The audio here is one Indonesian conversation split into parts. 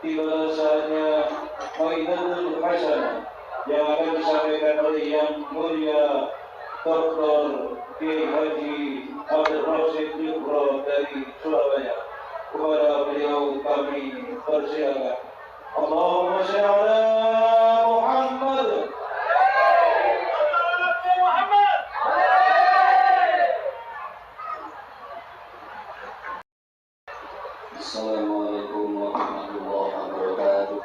Tiba saatnya Maidatul Hasanah yang akan disampaikan oleh Yang Mulia Dr. Kiai Haji Abdul Rasyid Jubro dari Surabaya. Kepada beliau kami persilakan. Allahumma shalli ala Muhammad. Assalamualaikum warahmatullahi wabarakatuh.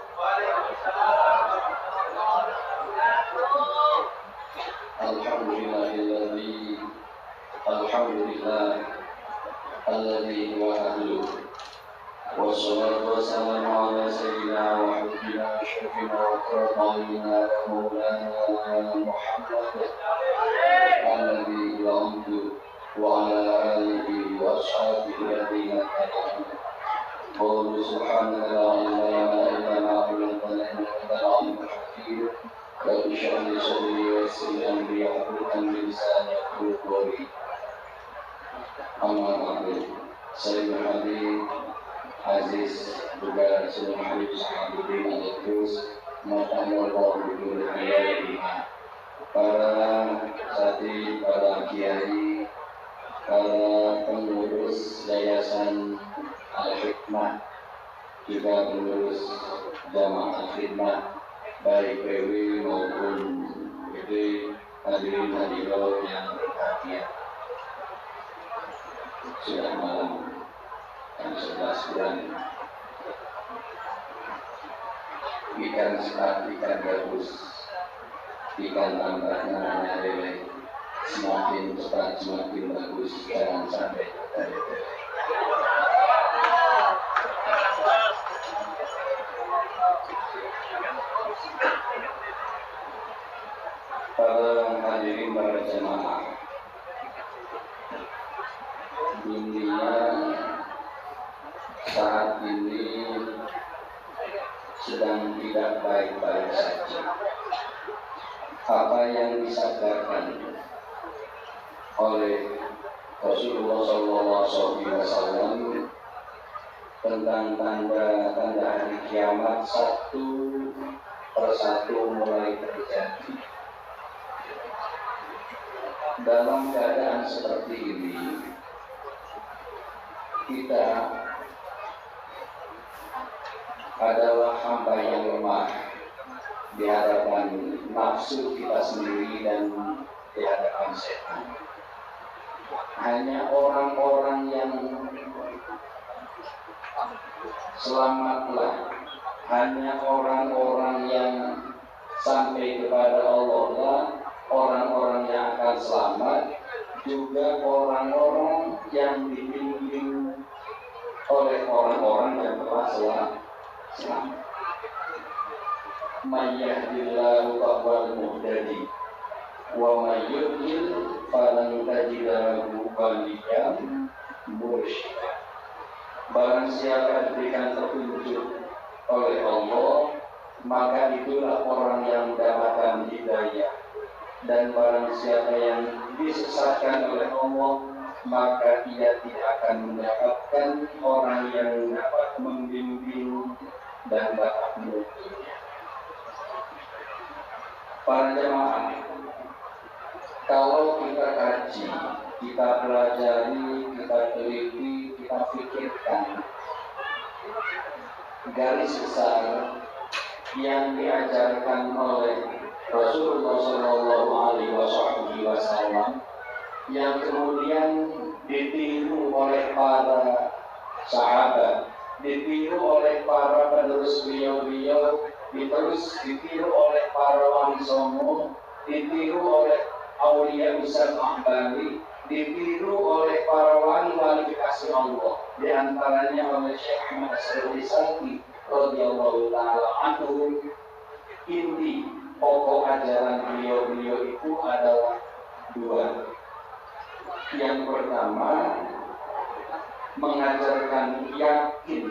Alhamdulillah wa ahluhu. Wassalatu wassalamu ala sayyidina wa habibina syafina wa qurra'ina wa maulana Muhammad alladhi ya'amdu wa ala alihi wa ashabihi ladina قولوا سبحانك لا علم لنا إلا ما علمتنا إنك أنت العليم الحكيم رب اشرح لي صدري ويسر لي أمري واحلل عقدة من لساني يفقهوا قولي أما بعد سيدنا الحبيب Aziz juga Saudara Habib Sahabuddin Al-Idrus Matamul Qawlul Hayati para sati, para kiai, para pengurus Yayasan Al-Hikmah, juga pengurus Jamaah Khidmah baik PW maupun PD, hadirin hadirat yang berbahagia. Sudah malam jam 11 bulan ikan sepat, ikan gabus, ikan tambaknya hanya lele, semakin cepat semakin bagus, jangan sampai terlele. Para hadirin para jemaah, dunia saat ini sedang tidak baik-baik saja. Apa yang disabdakan oleh Rasulullah SAW tentang tanda-tanda hari kiamat satu persatu mulai terjadi. Dalam keadaan seperti ini, kita adalah hamba yang lemah di hadapan nafsu kita sendiri dan di hadapan setan. Hanya orang-orang yang selamatlah, hanya orang-orang yang sampai kepada Allah lah orang-orang yang akan selamat, juga orang-orang yang dibimbing oleh orang-orang yang telah selamat. Man yahdihillahu fahuwal muhtadi wa may yudlil falan tajid lahu waliyyan mursyida. Barang siapa diberikan petunjuk oleh Allah, maka itulah orang yang mendapatkan hidayah cahaya. Dan barang siapa yang disesatkan oleh Allah, maka ia tidak akan mendapatkan orang yang dapat membimbing dan dapat menuntutnya. Para jemaah, kalau kita kaji, kita pelajari, kita teliti, kita pikirkan garis besar yang diajarkan oleh Rasulullah Shallallahu Alaihi Wasallam, yang kemudian ditiru oleh para sahabat, ditiru oleh para penerus beliau-beliau, ditiru oleh para wali songo, ditiru oleh aulia Ustaz Ahbari, ditiru oleh para wali-wali kekasih Allah, di antaranya oleh Syekh Ahmad As-Syafi'i radhiyallahu taala anhu. Inti pokok ajaran beliau-beliau itu adalah dua. Yang pertama, mengajarkan yakin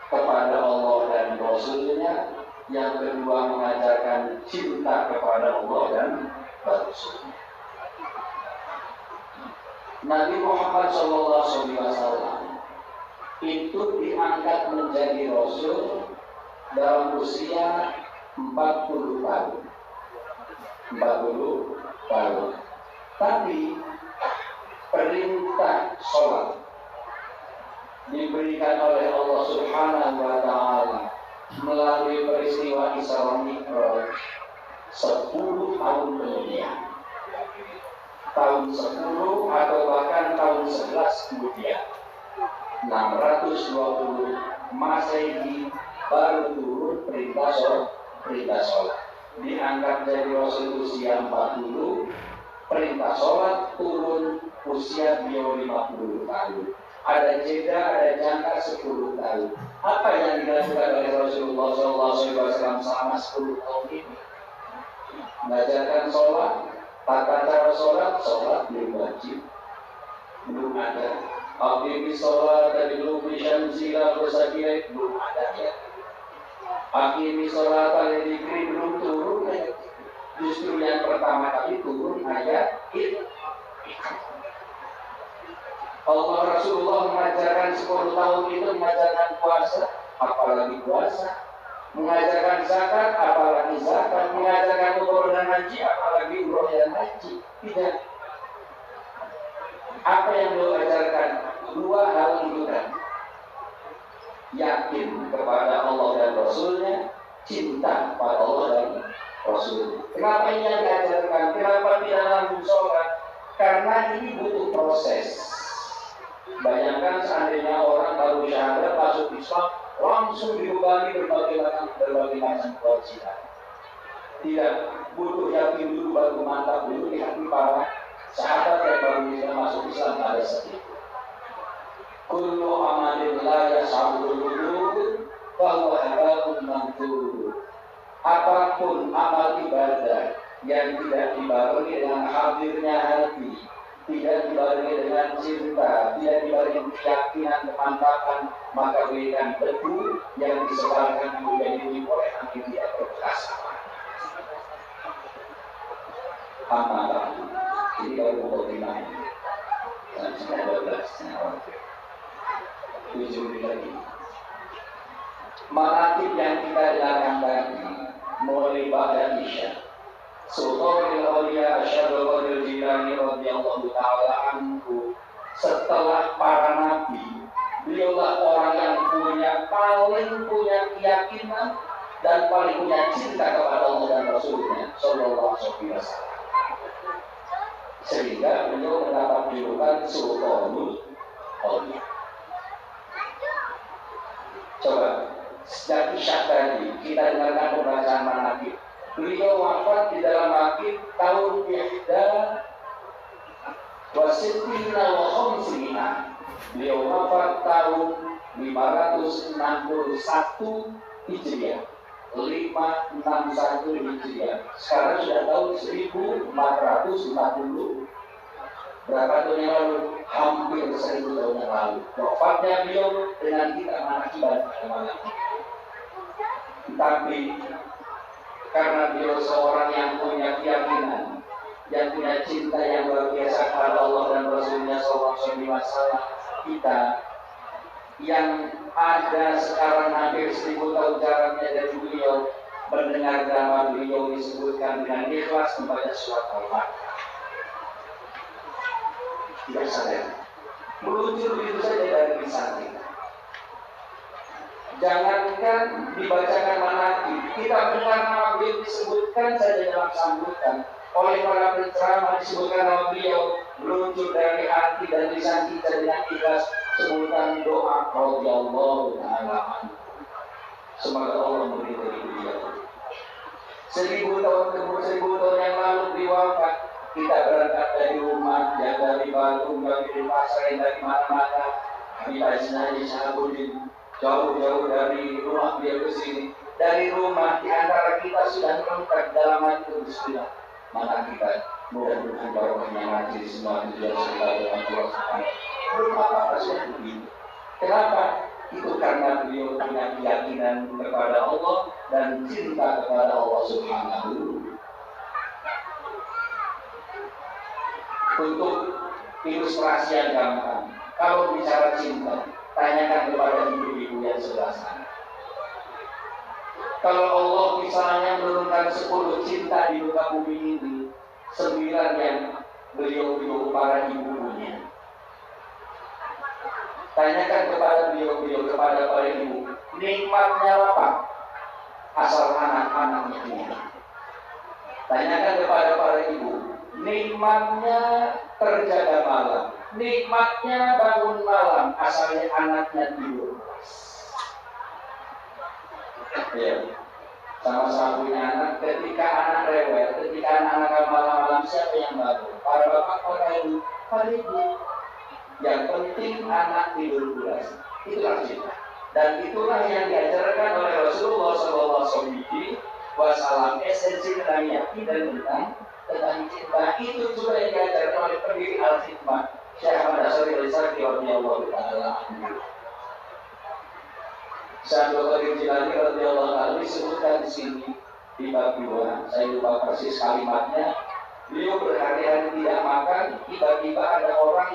kepada Allah dan Rasulnya. Yang kedua, mengajarkan cinta kepada Allah dan Rasulnya. Nabi Muhammad SAW itu diangkat menjadi Rasul dalam usia 40 tahun. 40 tahun. Tapi perintah sholat diberikan oleh Allah Subhanahu wa Ta'ala melalui peristiwa Isra Mi'raj 10 tahun kemudian. Tahun 10 atau bahkan tahun 11 kemudian, 620 Masehi, baru turun perintah sholat. Diangkat dari Rasul usia 40, perintah sholat turun usia beliau 50 tahun. Ada jeda, ada jangka 10 tahun. Apa yang dilakukan oleh Rasulullah SAW selama 10 tahun ini? Mengajarkan sholat, tata cara sholat belum wajib, belum ada. Aqimi sholat dari lubi syamsila bersabila, belum ada ya. Aqimi sholat dari dikri, belum turun ayat. Justru yang pertama kali turun ayat itu. Allah Rasulullah mengajarkan 10 tahun itu, mengajarkan puasa, apalagi puasa, mengajarkan zakat, apalagi zakat, mengajarkan umroh dan haji, apalagi umroh dan haji. Tidak. Apa yang beliau ajarkan? Dua hal itu kan. Yakin kepada Allah dan Rasulnya, cinta pada Allah dan Rasulnya. Kenapa ini yang diajarkan? Kenapa tidak langsung sholat? Karena ini butuh proses. Bayangkan seandainya orang baru syahadat masuk Islam, langsung dibebani berbagai macam kewajiban. Tidak, butuh yakin dulu, baru mantap dulu di hati para sahabat yang baru bisa masuk Islam pada saat itu. Kullu amalin la yas'abul qulub fa huwa habaun manthur. Apapun amal ibadah yang tidak dibarengi dengan hadirnya hati, tidak dibarengi dengan cinta, tidak dibarengi keyakinan, kemantapan, maka berikan debu yang disebarkan menjadi oleh angin tidak berkesan. Amalan ini baru pukul 5 dan sudah 12 7 lagi. Maratib yang kita lihatkan tadi mulai pada Isya. Sultanul Auliya Syaikhul Qadir Jilani radhiyallahu taala anhu, setelah para nabi, beliaulah orang yang paling punya keyakinan dan paling punya cinta kepada Allah dan Rasulnya sallallahu alaihi wasallam. Sehingga beliau mendapat julukan Sultanul Auliya. Coba sejak Isya tadi kita dengarkan pembacaan manaqib. Beliau wafat di dalam manaqib tahun ihda wa sittina wa khamsina. Beliau wafat tahun 561 Hijriah. 561 Hijriah. Sekarang sudah tahun 1450. Berapa tahun yang lalu? Hampir 1000 tahun yang lalu. Wafatnya beliau dengan kita manakibat malam. Tapi karena beliau seorang yang punya keyakinan, yang punya cinta yang luar biasa kepada Allah dan Rasulnya SAW. Kita yang ada sekarang hampir 1000 tahun jaraknya dari beliau, mendengar nama beliau disebutkan dengan ikhlas membaca surat Al-Fatihah, tidak sadar meluncur begitu saja dari lisan kita. Jangankan dibacakan manaki, kita mendengar nama beliau disebutkan saja dalam sambutan oleh para penceramah, disebutkan nama beliau meluncur dari hati dan lisan kita dengan ikhlas sebutan doa radhiyallahu ta'ala anhu. Semoga Allah memberi beliau. 1000 tahun yang lalu diwafat, kita berangkat dari rumah, yang dari Bandung, dari pasar, dari mana-mana. Kita Isnadi Syahabuddin, jauh-jauh dari rumah beliau ke sini. Dari rumah, di antara kita sudah lengkap dalam hati Bismillah. Mana kita mudah-mudahan barokahnya ngaji semua tujuan serta dengan Allah Subhanahu. Belum apa-apa sudah begini. Kenapa? Itu karena beliau punya keyakinan kepada Allah dan cinta kepada Allah Subhanahu. Untuk ilustrasi yang gampang, kalau bicara cinta, tanyakan kepada ibu-ibu yang sebelah sana. Kalau Allah misalnya menurunkan 10 cinta di muka bumi ini, 9 yang beliau para ibunya. Tanyakan kepada beliau kepada para ibu, nikmatnya apa? Asal anak-anaknya punya. Tanyakan kepada para ibu, nikmatnya terjaga malam, nikmatnya bangun malam, asalnya anaknya tidur. Ya, sama-sama punya anak. Ketika anak rewel, ketika anak-anak malam-malam, siapa yang bangun? Para bapak, para ibu, para ibu. Yang penting anak tidur pulas. Itulah cinta. Dan itulah yang diajarkan oleh Rasulullah SAW. Esensi tentang yakin dan tentang cinta. Itu juga yang diajarkan oleh pendiri Al-Hikmah, Syekh Ahmad Asy'ari Al-Saqi radhiyallahu ta'ala anhu. Syekh Abdul Qadir Jilani radhiyallahu ta'ala disebutkan di sini di bab 2. Saya lupa persis kalimatnya. Beliau berhari-hari tidak makan, tiba-tiba ada orang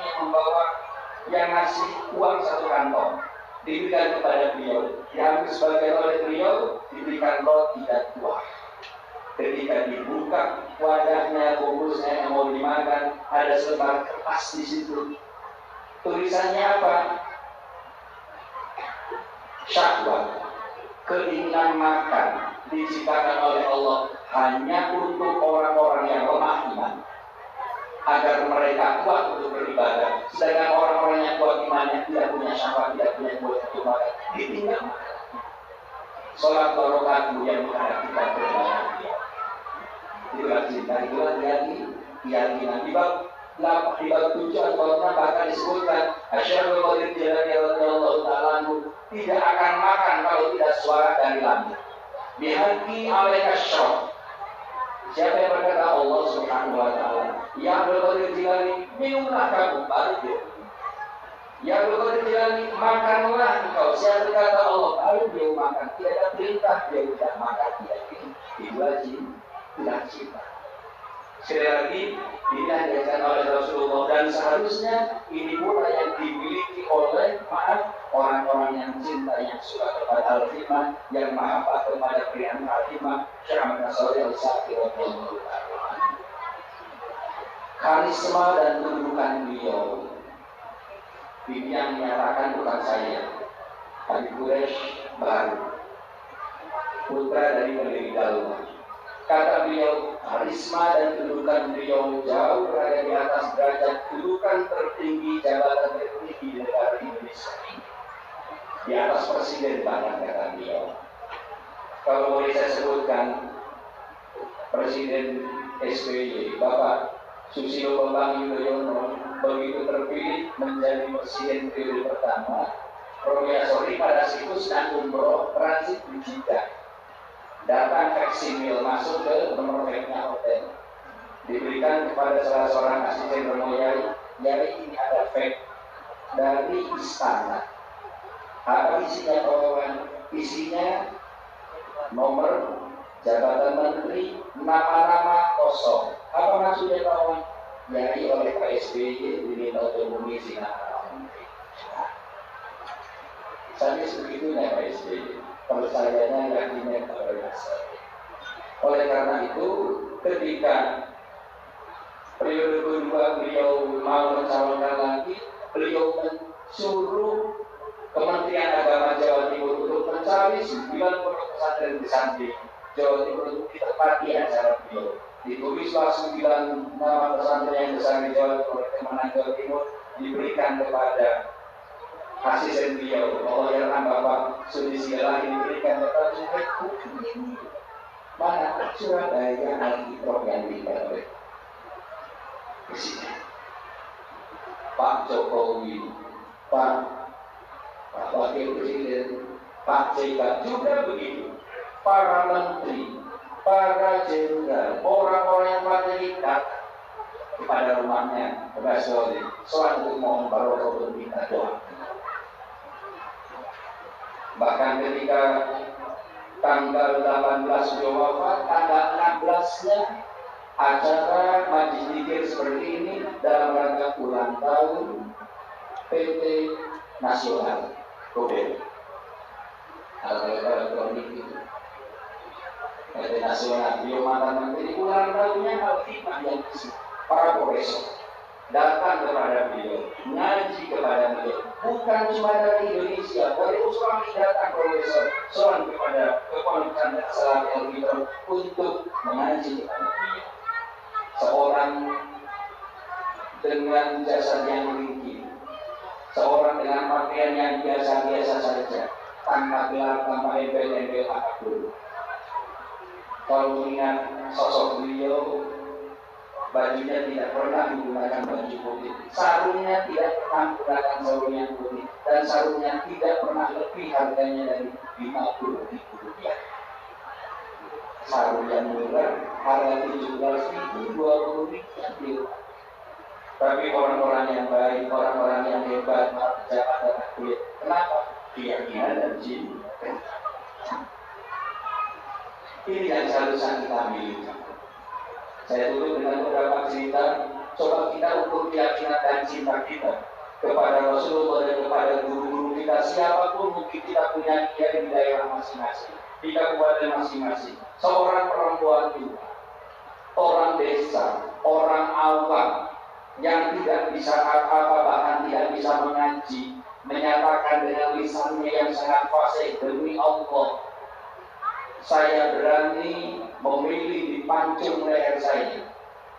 yang ngasih uang 1 kantong, diberikan kepada beliau, diambil sebagian oleh beliau, diberikan roti dan buah. Ketika dibuka wadahnya, bungkusnya yang mau dimakan, ada selembar kertas di situ. Tulisannya apa? Syahwat, keinginan makan diciptakan oleh Allah hanya untuk orang-orang yang lemah iman, agar mereka kuat untuk beribadah. Sedangkan orang-orang yang kuat imannya tidak punya syahwat, tidak punya kuat untuk makan, ditinggal. Sholat barokatmu yang menghadap kita beribadah. Itulah cinta, itulah keyakinan. Di bab 7 atau 6 bahkan disebutkan Asy'arul Qadir Jilani radhiyallahu ta'ala anhu tidak akan makan kalau tidak suara dari langit. Bihaqi alaika syarab. Siapa yang berkata? Allah Subhanahu wa ta'ala. Ya Abdul Qadir Jilani, minumlah kamu, baru dia. Ya Abdul Qadir Jilani, makanlah engkau. Siapa berkata? Allah, baru dia makan. Tidak ada perintah dia tidak makan. Itulah cinta. Sekali lagi, inilah diajarkan oleh Rasulullah, dan seharusnya ini pula yang dimiliki oleh orang-orang yang cinta, yang suka kepada Al-Hikmah, yang mahabbah kepada pilihan Al-Hikmah, Syekh Ahmad Shalih Al-Saqi radhiyallahu ta'ala. Karisma dan kedudukan beliau, ini yang menyatakan bukan saya, Habib Quraisy baru, putra dari pendiri Dalma. Kata beliau, karisma dan kedudukan beliau jauh berada di atas derajat kedudukan tertinggi, jabatan tertinggi di negara Indonesia. Di atas presiden bahkan, kata beliau. Kalau boleh saya sebutkan, Presiden SBY, Bapak Susilo Bambang Yudhoyono, begitu terpilih menjadi presiden periode pertama, Profesori pada siklus dan umroh transit di Jeddah. Datang vaksinil masuk ke nomor banknya hotel, diberikan kepada salah seorang asisten Romoyai. Jadi ini ada fake dari istana. Apa isinya terowongan? Isinya nomor jabatan menteri, nama-nama kosong. Apa maksudnya kawan? Nyari oleh Pak SBY diminta untuk mengisi nama menteri. Sampai sebegitunya Pak SBY, percayanya yakinnya kepada dasar. Oleh karena itu, ketika periode kedua beliau mau mencalonkan lagi, beliau mensuruh Kementerian Agama Jawa Timur untuk mencari 90 pesantren di samping Jawa Timur untuk ditempati acara beliau. Ditulislah 9 nama pesantren yang besar di Jawa Timur oleh Kementerian Jawa Timur, diberikan kepada asisten beliau. Oh ya Bapak Sudi Sigala diberikan kepada mana Surabaya Al-Iqra yang diberikan Presiden Pak Jokowi, Pak Wakil Presiden, Pak JK juga begitu. Para menteri, para jenderal, orang-orang yang terikat kepada rumahnya, kepada Saudi, soal untuk mohon barokah untuk minta doa. Bahkan ketika tanggal 18 beliau wafat, tanggal 16-nya acara majlis zikir seperti ini dalam rangka ulang tahun PT Nasional Kobe. Kalau elektronik itu PT Nasional, beliau mantan menteri, ulang tahunnya Al-Hikmah yang para profesor datang kepada beliau, ngaji kepada beliau, bukan cuma dari Indonesia, dari Australia datang profesor, soal kepada keponakan Salam El untuk mengaji kepada beliau. Seorang dengan jasad yang ringkih, seorang dengan pakaian yang biasa-biasa saja, tanpa gelar, tanpa embel-embel apapun. Kalau ingat sosok beliau, bajunya tidak pernah menggunakan baju putih, sarungnya tidak pernah menggunakan sarung yang putih, dan sarungnya tidak pernah lebih harganya dari 50.000 rupiah. Sarung yang murah, harga 17.000, 20.000. Tapi orang-orang yang baik, orang-orang yang hebat, pejabat dan aktif, kenapa? Keyakinan dan cinta. Ini yang seharusnya kita miliki. Saya tutup dengan beberapa cerita. Coba kita ukur keyakinan dan cinta kita kepada Rasulullah dan kepada guru-guru kita. Siapapun mungkin kita punya dia di daerah masing-masing, di kabupaten masing-masing. Seorang perempuan tua, orang desa, orang awam yang tidak bisa apa-apa, bahkan tidak bisa mengaji, menyatakan dengan lisannya yang sangat fasih, demi Allah, saya berani memilih dipancung leher saya.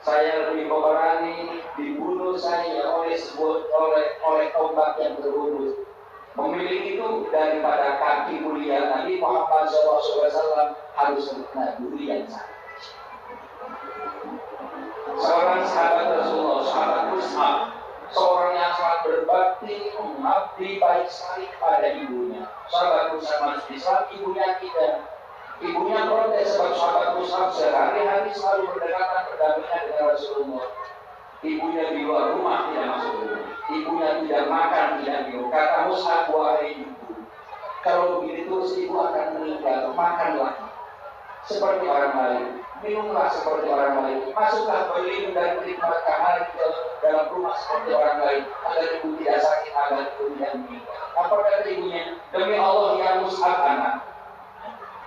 Saya lebih berani dibunuh saya oleh tombak yang berurus. Memilih itu daripada kaki mulia Nabi Muhammad SAW harus kena duri yang sangat. Seorang sahabat Rasulullah, sahabat Mus'ab, seorang yang sangat berbakti, mengabdi baik sekali kepada ibunya. Sahabat Mus'ab Islam, ibunya tidak. Ibunya protes sebab sahabat Mus'ab sehari-hari selalu berdekatan berdampingan dengan Rasulullah. Ibunya di luar rumah tidak masuk rumah. Ibunya tidak makan, tidak minum. Kata Mus'ab, wahai ibu, kalau begitu terus ibu akan meninggal, makanlah seperti orang lain, minumlah seperti orang lain, masuklah berlindung dari nikmat kamar dalam rumah seperti orang lain, agar ibu tidak sakit, agar ibu tidak meninggal. Apa kata ibunya? Demi Allah ya Mus'ab anak,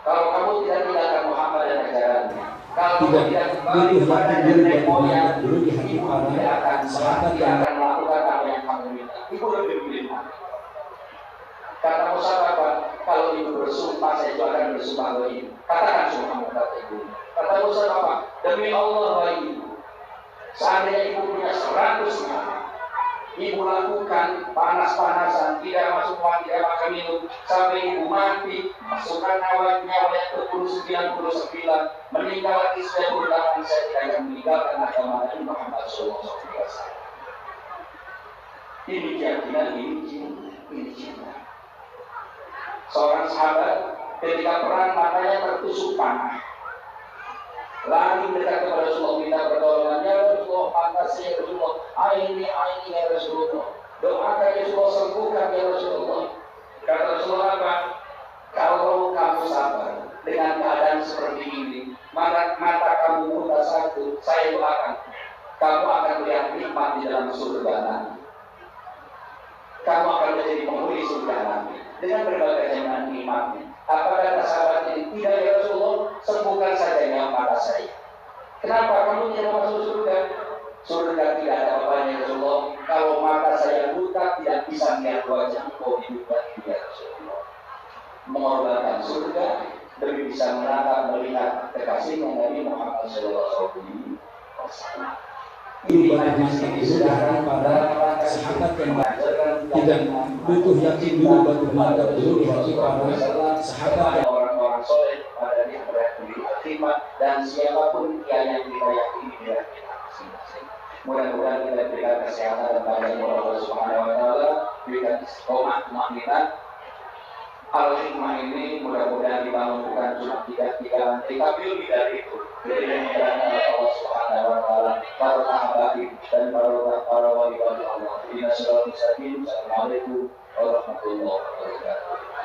kalau kamu tidak tinggalkan Muhammad dan ajarannya, kalau kamu tidak kembali kepada nenek moyang, ibu tidak akan salah, tidak akan melakukan apa yang kamu minta. Ibu lebih milih mati. Kata Mus'ab apa? Kalau ibu bersumpah, saya juga akan bersumpah bahwa ibu. Katakan sumpah, kata ibu. Kata Mus'ab apa? Demi Allah bahwa ibu, seandainya ibu punya 100 nyawa, ibu lakukan panas-panasan, tidak masuk rumah, tidak makan minum, sampai ibu mati, masukkan nyawa yang ke-99, meninggal lagi 98, saya tidak akan meninggalkan agama Nabi Muhammad SAW. Ini keyakinan, ini cinta. Seorang sahabat ketika perang matanya tertusuk panah, lari mendekat kepada Rasulullah, minta pertolongan. Ya Rasulullah, pantas ya Rasulullah, aini ya Rasulullah, doakan ya Rasulullah, sembuhkan ya Rasulullah. Kata Rasulullah apa? Kalau kamu sabar, dengan keadaan seperti ini, mata kamu buta satu, saya doakan kamu akan melihat nikmat di dalam surga nanti. Kamu akan menjadi penghuni surga nanti dengan berbagai macam nikmatnya. Apa kata sahabat ini? Tidak ya Rasulullah, sembuhkan saja yang mata saya. Kenapa kamu tidak masuk surga? Surga tidak ada apa-apanya ya Rasulullah. Kalau mata saya buta tidak bisa melihat wajah engkau di dunia ini ya Rasulullah. Mengorbankan surga demi bisa menatap melihat kekasihnya Nabi Muhammad SAW. Ini banyak yang disediakan pada sahabat yang tidak butuh yakin dulu batu mata dulu di hati para sahabat orang-orang soleh pada di akhirat dan siapapun yang kita yakini dia masing-masing. Mudah-mudahan kita diberikan kesehatan dan bahagia Allah Subhanahu Wa Taala, diberikan istiqomah, kemakmuran. Al-Hikmah ini mudah-mudahan dibangun bukan cuma tiga lantai, tapi lebih dari itu. Jadi mudah-mudahan Allah Subhanahu Wa Taala, para sahabat dan para wali-wali Allah. Assalamualaikum warahmatullahi wabarakatuh.